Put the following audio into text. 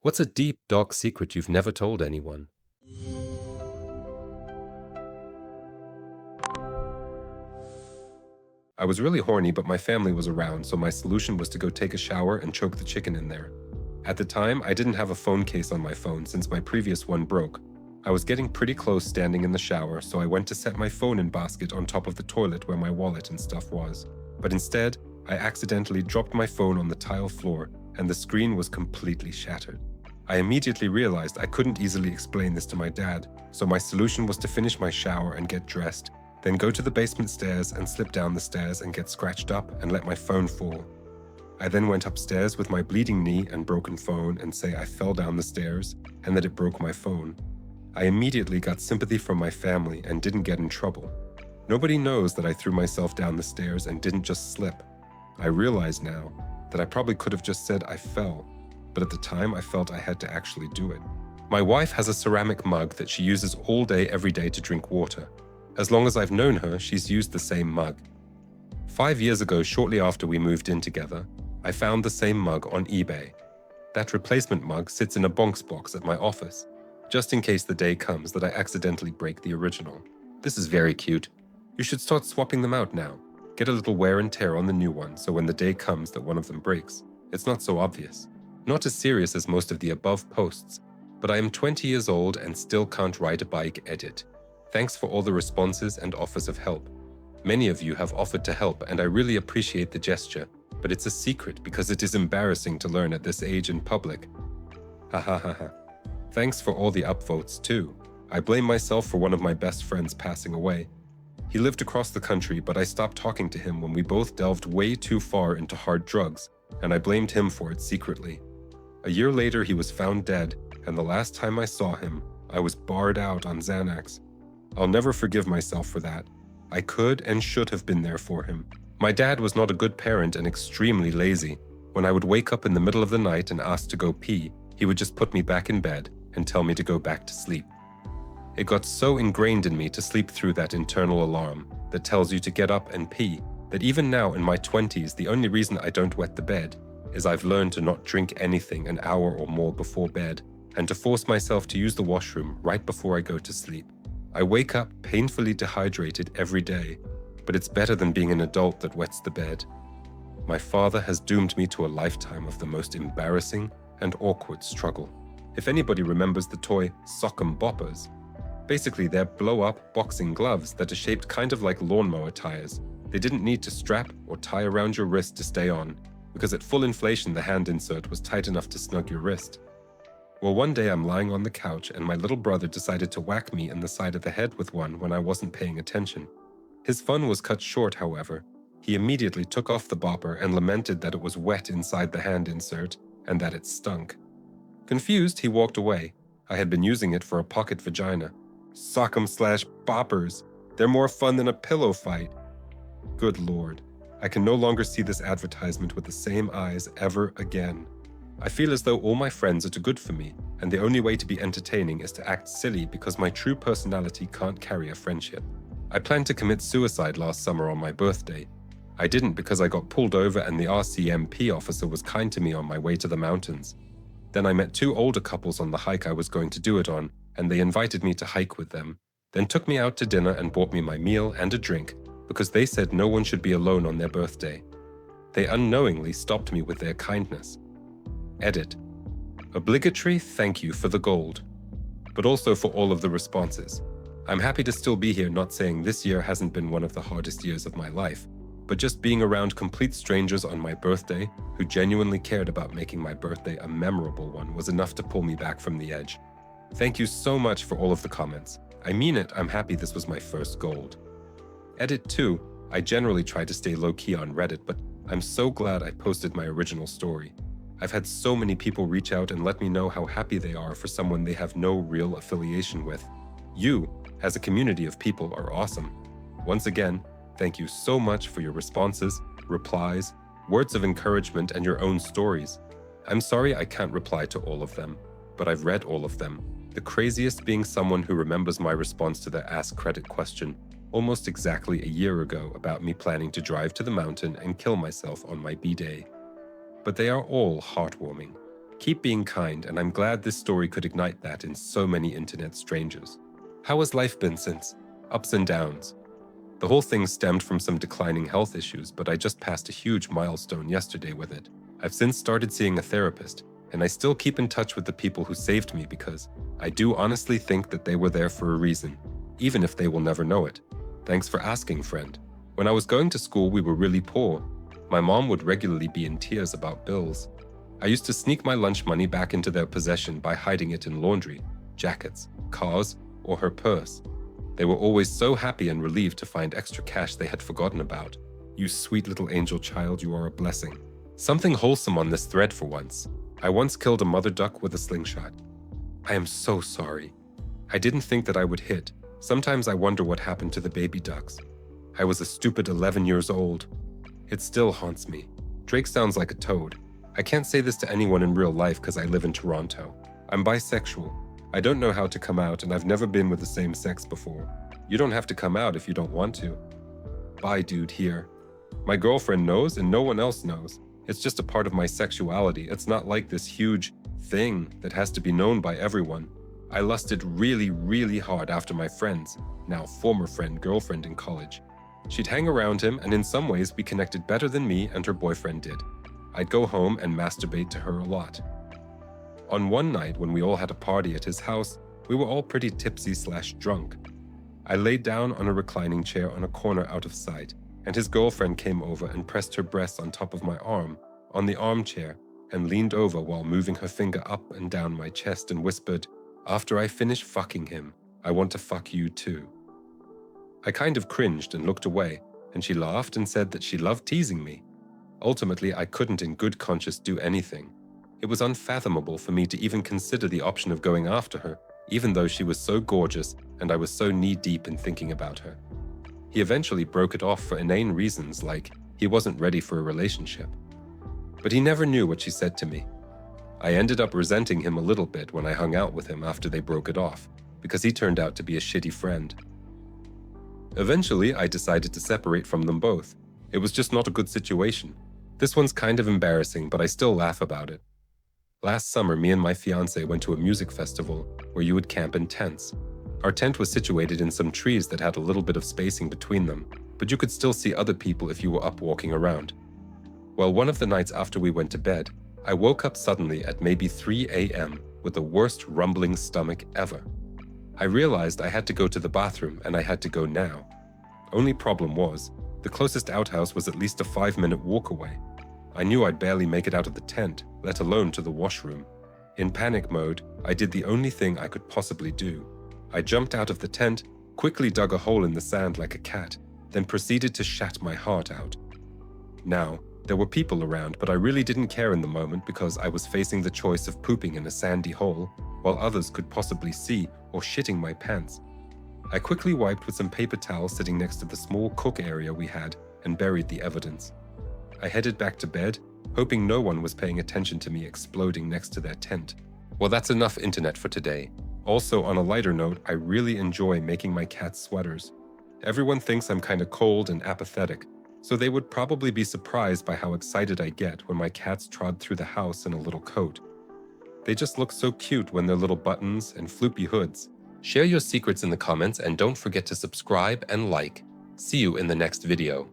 What's a deep, dark secret you've never told anyone? I was really horny, but my family was around, so my solution was to go take a shower and choke the chicken in there. At the time, I didn't have a phone case on my phone since my previous one broke. I was getting pretty close standing in the shower, so I went to set my phone in basket on top of the toilet where my wallet and stuff was. But instead, I accidentally dropped my phone on the tile floor, and the screen was completely shattered. I immediately realized I couldn't easily explain this to my dad, so my solution was to finish my shower and get dressed, then go to the basement stairs and slip down the stairs and get scratched up and let my phone fall. I then went upstairs with my bleeding knee and broken phone and say I fell down the stairs and that it broke my phone. I immediately got sympathy from my family and didn't get in trouble. Nobody knows that I threw myself down the stairs and didn't just slip. I realize now that I probably could have just said I fell, but at the time I felt I had to actually do it. My wife has a ceramic mug that she uses all day every day to drink water. As long as I've known her, she's used the same mug. 5 years ago, shortly after we moved in together, I found the same mug on eBay. That replacement mug sits in a bonks box at my office, just in case the day comes that I accidentally break the original. This is very cute. You should start swapping them out now. Get a little wear and tear on the new one so when the day comes that one of them breaks, it's not so obvious. Not as serious as most of the above posts, but I am 20 years old and still can't ride a bike edit. Thanks for all the responses and offers of help. Many of you have offered to help and I really appreciate the gesture, but it's a secret because it is embarrassing to learn at this age in public. Ha ha ha ha. Thanks for all the upvotes too. I blame myself for one of my best friends passing away. He lived across the country, but I stopped talking to him when we both delved way too far into hard drugs, and I blamed him for it secretly. A year later, he was found dead, and the last time I saw him, I was barred out on Xanax. I'll never forgive myself for that. I could and should have been there for him. My dad was not a good parent and extremely lazy. When I would wake up in the middle of the night and ask to go pee, he would just put me back in bed and tell me to go back to sleep. It got so ingrained in me to sleep through that internal alarm that tells you to get up and pee that even now in my 20s, the only reason I don't wet the bed is I've learned to not drink anything an hour or more before bed and to force myself to use the washroom right before I go to sleep. I wake up painfully dehydrated every day, but it's better than being an adult that wets the bed. My father has doomed me to a lifetime of the most embarrassing and awkward struggle. If anybody remembers the toy Sock'em Boppers, basically they're blow-up boxing gloves that are shaped kind of like lawnmower tires. They didn't need to strap or tie around your wrist to stay on, because at full inflation the hand insert was tight enough to snug your wrist. Well, one day I'm lying on the couch and my little brother decided to whack me in the side of the head with one when I wasn't paying attention. His fun was cut short, however. He immediately took off the bopper and lamented that it was wet inside the hand insert and that it stunk. Confused, he walked away. I had been using it for a pocket vagina. Sock'em/boppers. They're more fun than a pillow fight. Good Lord. I can no longer see this advertisement with the same eyes ever again. I feel as though all my friends are too good for me, and the only way to be entertaining is to act silly because my true personality can't carry a friendship. I planned to commit suicide last summer on my birthday. I didn't because I got pulled over and the RCMP officer was kind to me on my way to the mountains. Then I met two older couples on the hike I was going to do it on, and they invited me to hike with them, then took me out to dinner and bought me my meal and a drink because they said no one should be alone on their birthday. They unknowingly stopped me with their kindness. Edit. Obligatory thank you for the gold, but also for all of the responses. I'm happy to still be here, not saying this year hasn't been one of the hardest years of my life, but just being around complete strangers on my birthday who genuinely cared about making my birthday a memorable one was enough to pull me back from the edge. Thank you so much for all of the comments. I mean it, I'm happy this was my first gold. Edit 2. I generally try to stay low-key on Reddit, but I'm so glad I posted my original story. I've had so many people reach out and let me know how happy they are for someone they have no real affiliation with. You, as a community of people, are awesome. Once again, thank you so much for your responses, replies, words of encouragement, and your own stories. I'm sorry I can't reply to all of them, but I've read all of them. The craziest being someone who remembers my response to their Ask Credit question almost exactly a year ago about me planning to drive to the mountain and kill myself on my B-day. But they are all heartwarming. Keep being kind, and I'm glad this story could ignite that in so many internet strangers. How has life been since? Ups and downs. The whole thing stemmed from some declining health issues, but I just passed a huge milestone yesterday with it. I've since started seeing a therapist, and I still keep in touch with the people who saved me because I do honestly think that they were there for a reason, even if they will never know it. Thanks for asking, friend. When I was going to school, we were really poor. My mom would regularly be in tears about bills. I used to sneak my lunch money back into their possession by hiding it in laundry, jackets, cars, or her purse. They were always so happy and relieved to find extra cash they had forgotten about. You sweet little angel child, you are a blessing. Something wholesome on this thread for once. I once killed a mother duck with a slingshot. I am so sorry. I didn't think that I would hit. Sometimes I wonder what happened to the baby ducks. I was a stupid 11 years old. It still haunts me. Drake sounds like a toad. I can't say this to anyone in real life because I live in Toronto. I'm bisexual. I don't know how to come out, and I've never been with the same sex before. You don't have to come out if you don't want to. Bye, dude, here. My girlfriend knows and no one else knows. It's just a part of my sexuality. It's not like this huge thing that has to be known by everyone. I lusted really, really hard after my friend's, now former friend, girlfriend in college. She'd hang around him, and in some ways we connected better than me and her boyfriend did. I'd go home and masturbate to her a lot. On one night when we all had a party at his house, we were all pretty tipsy/drunk. I laid down on a reclining chair on a corner out of sight, and his girlfriend came over and pressed her breasts on top of my arm, on the armchair, and leaned over while moving her finger up and down my chest and whispered, "After I finish fucking him, I want to fuck you too." I kind of cringed and looked away, and she laughed and said that she loved teasing me. Ultimately, I couldn't in good conscience do anything. It was unfathomable for me to even consider the option of going after her, even though she was so gorgeous and I was so knee-deep in thinking about her. He eventually broke it off for inane reasons like he wasn't ready for a relationship. But he never knew what she said to me. I ended up resenting him a little bit when I hung out with him after they broke it off, because he turned out to be a shitty friend. Eventually, I decided to separate from them both. It was just not a good situation. This one's kind of embarrassing, but I still laugh about it. Last summer, me and my fiancé went to a music festival where you would camp in tents. Our tent was situated in some trees that had a little bit of spacing between them, but you could still see other people if you were up walking around. Well, one of the nights after we went to bed, I woke up suddenly at maybe 3 a.m. with the worst rumbling stomach ever. I realized I had to go to the bathroom and I had to go now. Only problem was, the closest outhouse was at least a 5-minute walk away. I knew I'd barely make it out of the tent, let alone to the washroom. In panic mode, I did the only thing I could possibly do. I jumped out of the tent, quickly dug a hole in the sand like a cat, then proceeded to shat my heart out. Now, there were people around, but I really didn't care in the moment because I was facing the choice of pooping in a sandy hole, while others could possibly see, or shitting my pants. I quickly wiped with some paper towels sitting next to the small cook area we had and buried the evidence. I headed back to bed, hoping no one was paying attention to me exploding next to their tent. Well, that's enough internet for today. Also, on a lighter note, I really enjoy making my cats sweaters. Everyone thinks I'm kinda cold and apathetic, so they would probably be surprised by how excited I get when my cats trot through the house in a little coat. They just look so cute when they're little buttons and floopy hoods. Share your secrets in the comments and don't forget to subscribe and like. See you in the next video.